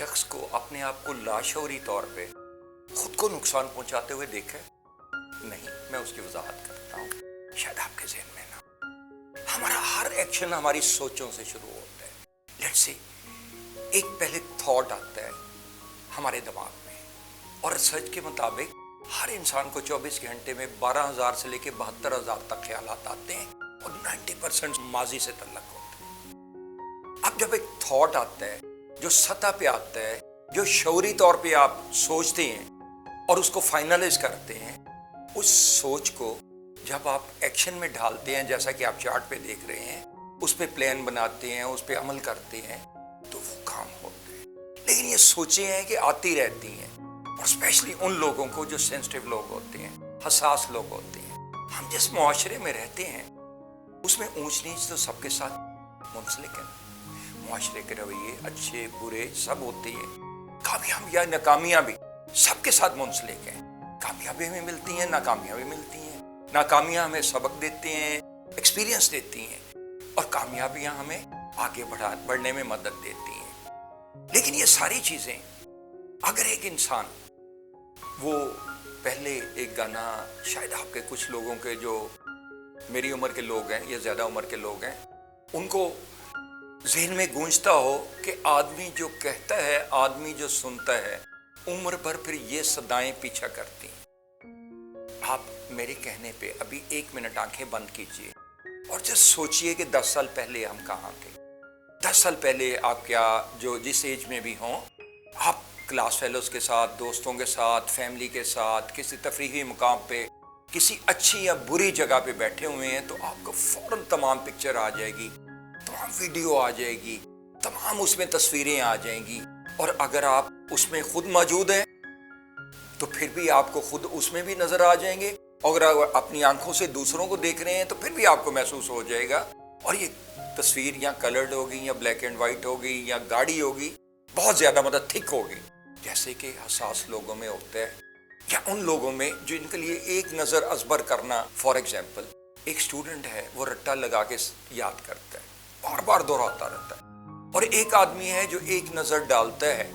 शख्स को अपने आप को लाशऊरी तौर पे खुद को नुकसान पहुंचाते हुए देखा है? नहीं, मैं उसकी वजाहत करता हूँ, शायद आपके ज़हन में ना। हमारा हर एक्शन हमारी सोचों से शुरू होता है। लेट्स सी, एक पहले थॉट आता है हमारे दिमाग में, और रिसर्च के मुताबिक हर इंसान को 24 घंटे में 12,000 से लेकर 72,000 तक ख्यालात आते हैं और 90% माजी से तल्लक होते हैं। अब जब एक थॉट आता है जो सतह पे आता है, जो शऊरी तौर पे आप सोचते हैं और उसको फाइनलाइज करते हैं, उस सोच को जब आप एक्शन में ढालते हैं, जैसा कि आप चार्ट पे देख रहे हैं, उस पे प्लान बनाते हैं, उस पे अमल करते हैं, तो वो काम होते हैं। लेकिन ये सोचें हैं कि आती रहती हैं, और स्पेशली उन लोगों को जो सेंसिटिव लोग होते हैं, हसास लोग होते हैं। हम जिस मुआशरे में रहते हैं उसमें ऊंच नीच तो सबके साथ मुंसलिक है। मुआशरे के रवैये अच्छे बुरे सब होते हैं, कामयाबी या नाकामयाबी सबके साथ मुंसलिक हैं। कामयाबी हमें मिलती हैं, नाकामयाबी मिलती हैं। नाकामियां हमें सबक देते हैं, एक्सपीरियंस देती हैं, और कामयाबियां हमें आगे बढ़ने में मदद देती हैं। लेकिन ये सारी चीजें, अगर एक इंसान, वो पहले एक गाना शायद आपके कुछ लोगों के जो मेरी उम्र के लोग हैं या ज्यादा उम्र के लोग हैं, उनको ज़हन में गूंजता हो कि आदमी जो कहता है, आदमी जो सुनता है, उम्र भर फिर ये सदाएं पीछा करती हैं। आप मेरे कहने पे अभी 1 मिनट आंखें बंद कीजिए और जस्ट सोचिए कि 10 साल पहले हम कहाँ थे। 10 साल पहले आप क्या, जो जिस एज में भी हों, आप क्लास फेलोज के साथ, दोस्तों के साथ, फैमिली के साथ, किसी तफरीही मुकाम पे, किसी अच्छी या बुरी जगह पे बैठे हुए हैं, तो आपको फौरन तमाम पिक्चर आ जाएगी, तमाम वीडियो आ जाएगी, तमाम उसमें तस्वीरें आ जाएंगी। और अगर आप उसमें खुद मौजूद हैं तो फिर भी आपको खुद उसमें भी नजर आ जाएंगे, और अगर अपनी आंखों से दूसरों को देख रहे हैं तो फिर भी आपको महसूस हो जाएगा। और ये तस्वीर या कलर्ड होगी या ब्लैक एंड वाइट होगी या गाढ़ी होगी, बहुत ज्यादा मतलब थिक होगी, जैसे कि हसास लोगों में होता है, या उन लोगों में जो इनके लिए एक नजर अजबर करना। फॉर एग्जाम्पल, एक स्टूडेंट है, वो रट्टा लगा के याद करता है, बार बार दोहराता रहता है, और एक आदमी है जो एक नजर डालता है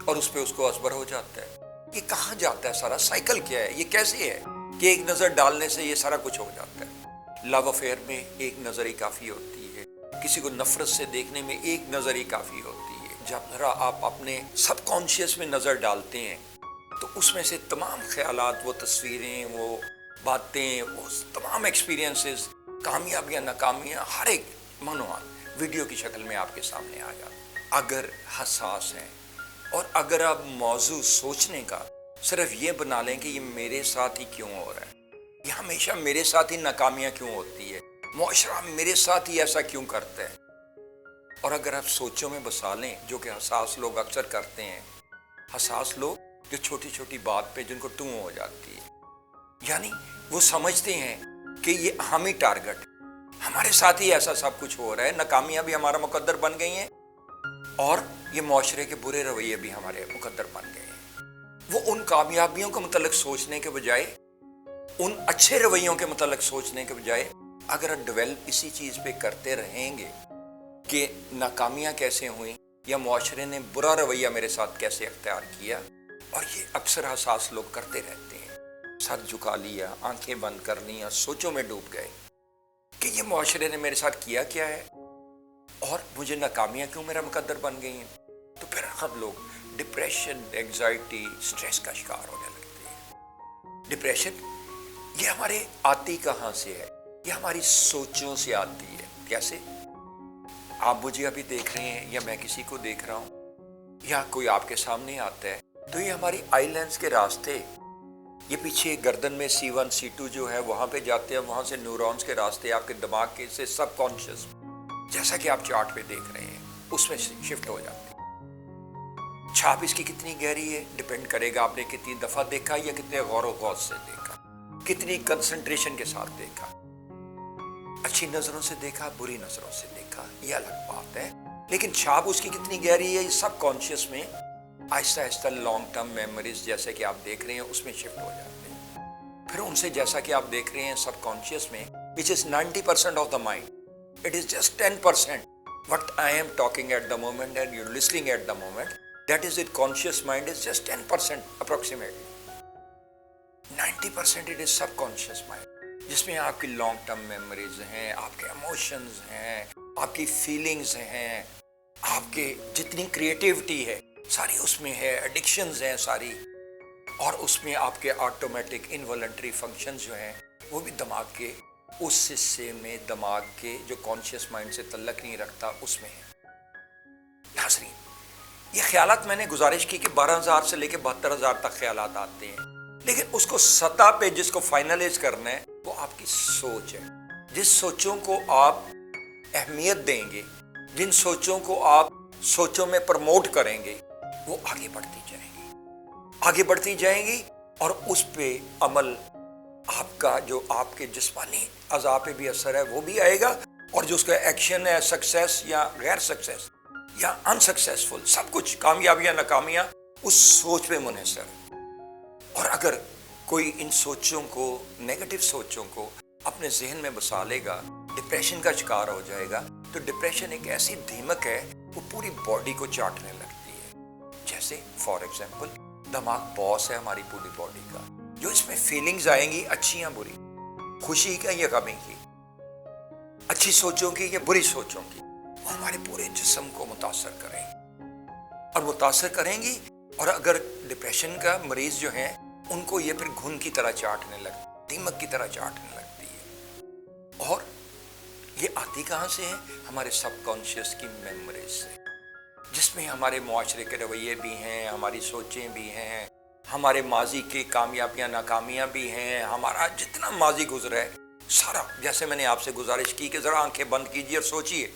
और उस पे उसको असबर हो जाता है। ये कहाँ जाता है सारा साइकिल, क्या है ये, कैसे है कि एक नजर डालने से ये सारा कुछ हो जाता है। लव अफेयर में एक नजर ही काफी होती है, किसी को नफरत से देखने में एक नजर ही काफी होती है। जब जरा आप अपने सबकॉन्शियस में नजर डालते हैं तो उसमें से तमाम ख्यालात, वो तस्वीरें, वो बातें, वो तमाम एक्सपीरियंसेस, कामयाबियां नाकामियां, हर एक मनोमान वीडियो की शक्ल में आपके सामने आ जाता। अगर हसास हैं और अगर आप मौजू सोचने का सिर्फ ये बना लें कि ये मेरे साथ ही क्यों हो रहा है, ये हमेशा मेरे साथ ही नाकामियां क्यों होती है, मुआशरा मेरे साथ ही ऐसा क्यों करता है, और अगर आप सोचों में बसा लें, जो कि हसास लोग अक्सर करते हैं, हसास लोग जो छोटी छोटी बात पे जिनको टू हो जाती है, यानी वो समझते हैं कि ये हम ही टारगेट, हमारे साथ ही ऐसा सब कुछ हो रहा है, नाकामियां भी हमारा मुकद्दर बन गई हैं और ये मुआशरे के बुरे रवैये भी हमारे मुकद्दर बन गए हैं। वो उन कामयाबियों के मुतल्लिक सोचने के बजाय, उन अच्छे रवैयों के मुतल्लिक सोचने के बजाय, अगर डेवलप इसी चीज पे करते रहेंगे कि नाकामियां कैसे हुई या मुआशरे ने बुरा रवैया मेरे साथ कैसे अख्तियार किया, और ये अक्सर हसास लोग करते रहते हैं। सर झुका लिया, आंखें बंद कर ली, सोचों में डूब गए कि ये मुआशरे ने मेरे साथ किया क्या है और मुझे नाकामियां क्यों मेरा मुकद्दर बन गई हैं। तो फिर हम लोग डिप्रेशन, एंजाइटी, स्ट्रेस का शिकार होने लगते हैं। डिप्रेशन ये हमारे आती कहाँ से है, ये हमारी सोचों से आती है। कैसे? आप मुझे अभी देख रहे हैं या मैं किसी को देख रहा हूँ या कोई आपके सामने आता है, तो ये हमारी आई लेंस के रास्ते, ये पीछे गर्दन में C1 C2 जो है वहां पे जाते हैं, वहां से न्यूरॉन्स के रास्ते आपके दिमाग के से सबकॉन्शियस, जैसा कि आप चार्ट पे देख रहे हैं, उसमें शिफ्ट हो जाते हैं। छाप इसकी कितनी गहरी है डिपेंड करेगा आपने कितनी दफा देखा या कितने गौर गौर से देखा, कितनी कंसंट्रेशन के साथ देखा, अच्छी नजरों से देखा, बुरी नजरों से देखा, ये अलग बात है। लेकिन छाप उसकी कितनी गहरी है, ये सबकॉन्शियस में Aahista Aahista long term memories जैसे कि आप देख रहे हैं उसमें शिफ्ट हो जाते हैं। फिर उनसे जैसा कि आप देख रहे हैं सबकॉन्शियस में, which is 90% of the mind, it is just 10% what I am talking at the moment and you're listening at the moment, that is it, conscious mind is just 10% approximately. 90% it is subconscious mind, जिसमें आपकी long term memories हैं, आपके emotions हैं, आपकी feelings हैं, आपके जितनी creativity है सारी उसमें है, एडिक्शंस हैं सारी, और उसमें आपके ऑटोमेटिक इनवॉलंटरी फंक्शंस जो हैं वो भी दिमाग के उस हिस्से में, दिमाग के जो कॉन्शियस माइंड से तल्लक नहीं रखता उसमें है। नाज़रीन, ये ख्यालात मैंने गुजारिश की कि 12,000 से लेकर 72,000 तक ख्यालात आते हैं, लेकिन उसको सतह पे जिसको फाइनलाइज करना है वो आपकी सोच है। जिस सोचों को आप अहमियत देंगे, जिन सोचों को आप सोचों में प्रमोट करेंगे, वो आगे बढ़ती जाएंगी और उस पे अमल आपका जो आपके जिस्मानी अज़ा पे भी असर है वो भी आएगा, और जो उसका एक्शन है, सक्सेस या गैर सक्सेस या अनसक्सेसफुल, सब कुछ कामयाबियां नाकामियां उस सोच पे मुनहसर है। और अगर कोई इन सोचों को, नेगेटिव सोचों को अपने जहन में बसा लेगा, डिप्रेशन का शिकार हो जाएगा, तो डिप्रेशन एक ऐसी दीमक है वो पूरी बॉडी को चाटने लगती है। जैसे फॉर एग्जाम्पल दिमाग बॉस है हमारी पूरी बॉडी का, जो इसमें फीलिंग्स आएंगी अच्छी या बुरी, खुशी का या गमी की, अच्छी सोचों की या बुरी सोचों की, वो हमारे पूरे जिस्म को मुतासर करेंगी और मुतासर करेंगी। और अगर डिप्रेशन का मरीज जो है उनको ये फिर घुन की तरह चाटने लगती, दीमक की तरह चाटने लगती है। और ये आती कहाँ से है? हमारे सबकॉन्शियस की मेमोरीज से, जिसमें हमारे मुआशरे के रवैये भी हैं, हमारी सोचें भी हैं, हमारे माजी की कामयाबियां नाकामियां भी हैं, हमारा जितना माजी गुजरा है सारा। जैसे मैंने आपसे गुजारिश की कि ज़रा आंखें बंद कीजिए और सोचिए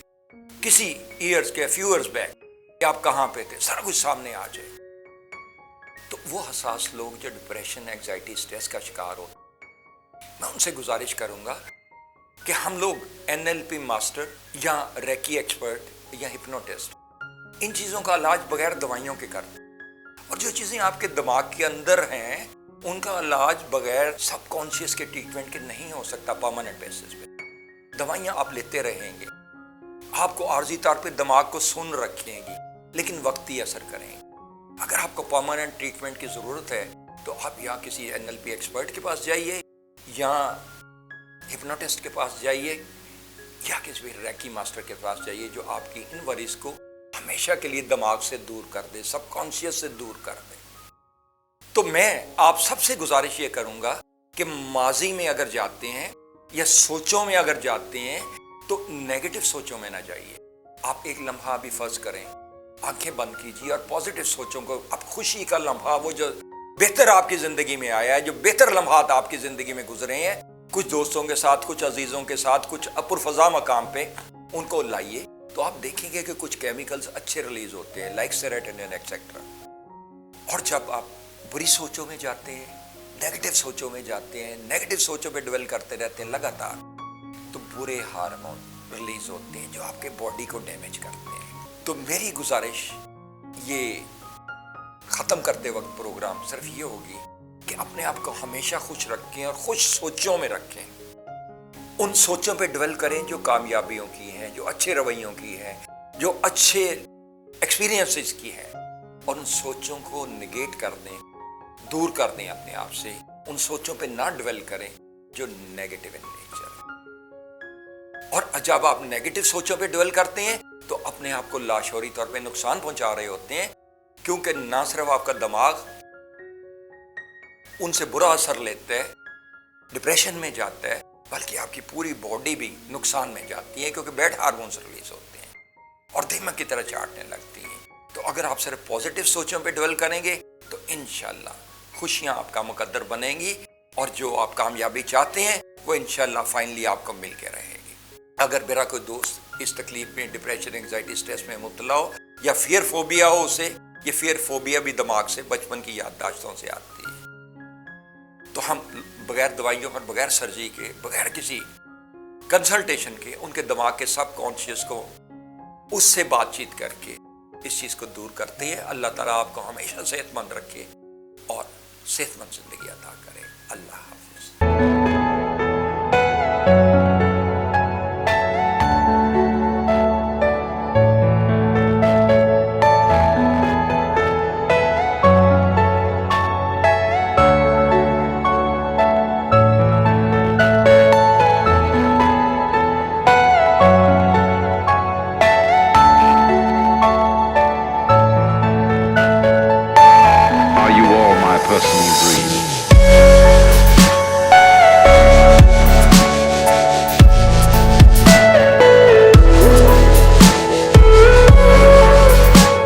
किसी ईयर्स के, फ्यू ईयर्स बैक कि आप कहाँ पे थे, सारा कुछ सामने आ जाए। तो वो हसास लोग जो डिप्रेशन, एंजाइटी, स्ट्रेस का शिकार हो, मैं उनसे गुजारिश करूंगा कि हम लोग NLP मास्टर या रेकी एक्सपर्ट या हिप्नोटिस्ट, इन चीज़ों का इलाज बगैर दवाइयों के करते हैं। और जो चीज़ें आपके दिमाग के अंदर हैं उनका इलाज बगैर सबकॉन्शियस के ट्रीटमेंट के नहीं हो सकता परमानेंट बेसिस पे। दवाइयाँ आप लेते रहेंगे, आपको आर्जी तौर पे दिमाग को सुन रखेंगी, लेकिन वक्ती असर करेंगे। अगर आपको परमानेंट ट्रीटमेंट की ज़रूरत है तो आप या किसी NLP एक्सपर्ट के पास जाइए, या हिप्नोटिस्ट के पास जाइए, या किसी भी रेकी मास्टर के पास जाइए जो आपकी इन वरीज को हमेशा के लिए दिमाग से दूर कर दे, सबकॉन्शियस से दूर कर दे। तो मैं आप सबसे गुजारिश ये करूंगा कि माजी में अगर जाते हैं या सोचों में अगर जाते हैं तो नेगेटिव सोचों में ना जाइए। आप एक लम्हा भी फर्ज करें, आंखें बंद कीजिए और पॉजिटिव सोचों को, आप खुशी का लम्हा, वो जो बेहतर आपकी जिंदगी में आया है, जो बेहतर लम्हात आपकी जिंदगी में गुजरे हैं, कुछ दोस्तों के साथ, कुछ अजीजों के साथ, कुछ अपुरफजा मकाम पे, उनको लाइए तो आप देखेंगे कि कुछ केमिकल्स अच्छे रिलीज होते हैं, लाइक सेरोटोनिन एक्सेट्रा। और जब आप बुरी सोचों में जाते हैं, नेगेटिव सोचों में जाते हैं, नेगेटिव सोचों पे डिवेल करते रहते हैं लगातार, तो बुरे हार्मोन रिलीज होते हैं जो आपके बॉडी को डैमेज करते हैं। तो मेरी गुजारिश ये ख़त्म करते वक्त प्रोग्राम सिर्फ ये होगी कि अपने आप को हमेशा खुश रखें और खुश सोचों में रखें। उन सोचों पे डिवेल करें जो कामयाबियों की हैं, जो अच्छे रवैयों की हैं, जो अच्छे एक्सपीरियंसेस की हैं, और उन सोचों को निगेट कर दें, दूर कर दें अपने आप से। उन सोचों पे ना डिवेल करें जो नेगेटिव इन नेचर। और जब आप नेगेटिव सोचों पे डिवेल करते हैं तो अपने आप को लाशौरी तौर पे नुकसान पहुंचा रहे होते हैं, क्योंकि ना सिर्फ आपका दिमाग उनसे बुरा असर लेता है, डिप्रेशन में जाता है, बल्कि आपकी पूरी बॉडी भी नुकसान में जाती है, क्योंकि बैड हार्मोन्स रिलीज होते हैं और दीमक की तरह चाटने लगती हैं। तो अगर आप सिर्फ पॉजिटिव सोचों पे डिवेल करेंगे तो इंशाल्लाह खुशियां आपका मुकद्दर बनेंगी, और जो आप कामयाबी चाहते हैं वो इंशाल्लाह फाइनली आपको मिल के रहेगी। अगर मेरा कोई दोस्त इस तकलीफ में, डिप्रेशन, एंजाइटी, स्ट्रेस में मुब्तला हो या फियर फोबिया हो उसे, ये फियर फोबिया भी दिमाग से, बचपन की याददाश्तों से आती है, तो हम बगैर दवाइयों और बगैर सर्जरी के, बगैर किसी कंसल्टेशन के, उनके दिमाग के सबकॉन्शियस को उससे बातचीत करके इस चीज़ को दूर करते हैं। अल्लाह ताला आपको हमेशा सेहतमंद रखे और सेहतमंद जिंदगी अता करे। अल्लाह हाफ़िज़।